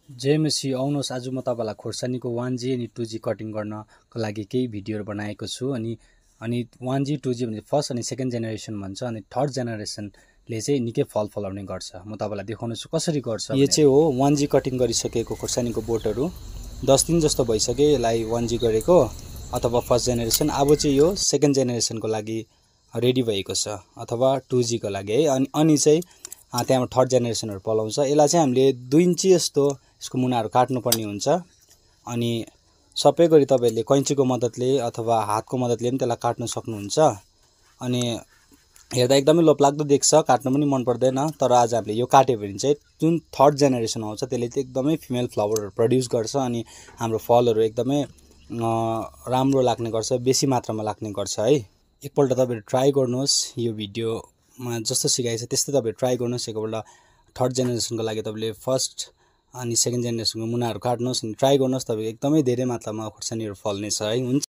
JMC आउनुहोस् आज म तपाईलाई खोर्सानीको 1G अनि 2G कटिङ गर्नको लागि केही भिडियोहरु बनाएको छु अनि 1G 2G भने फर्स्ट अनि सेकेन्ड जेनेरेसन भन्छ अनि थर्ड जेनेरेसनले चाहिँ निकै फल फलाउने गर्छ। म तपाईलाई देखाउन छु कसरी गर्छ। यो चाहिँ हो 1G कटिङ गरिसकेको खोर्सानीको बोटहरु 10 दिन जस्तो भइसक्यो यसलाई 1G गरेको अथवा फर्स्ट जेनेरेसन। अब चाहिँ यो सेकेन्ड जेनेरेसनको लागि रेडी भएको छ अथवा 2G को लागि है। अनि चाहिँ त्यहाँबाट थर्ड जेनेरेसनहरु पलाउँछ। यसलाई चाहिँ हामीले 2 इन्ची जस्तो यसको मुनाहरु काट्नु पर्ने हुन्छ अनि सबै गरी तपाईहरुले कैंचीको मद्दतले अथवा हातको मद्दतले पनि त्यसलाई काट्न सक्नुहुन्छ। अनि हेर्दा एकदमै लोभलाग्दो देख्छ, काट्न पनि मन पर्दैन, तर आज हामीले यो काट्यो भने चाहिँ जुन थर्ड जेनेरेसन आउँछ त्यसले चाहिँ एकदमै फिमेल फ्लावरहरु प्रोड्युस गर्छ अनि हाम्रो फलहरु एकदमै राम्रो लाग्ने गर्छ, बेसी मात्रामा लाग्ने गर्छ है। एकपल्ट तपाईहरु ट्राई गर्नुहोस्, यो भिडियोमा जस्तो सिकाएको छ त्यस्तै तपाईहरु ट्राई गर्नुहोस्। एकपल्ट थर्ड जेनेरेसनको लागि तपाईले फर्स्ट अनि सेकेन्ड जेनेरेसनको मुनाहरु काट्नुहोस् अनि ट्राई गर्नुहोस्, तपाईको एकदमै धेरै मात्रामा खोर्सानीहरु फल्ने छ है। हुन्छ।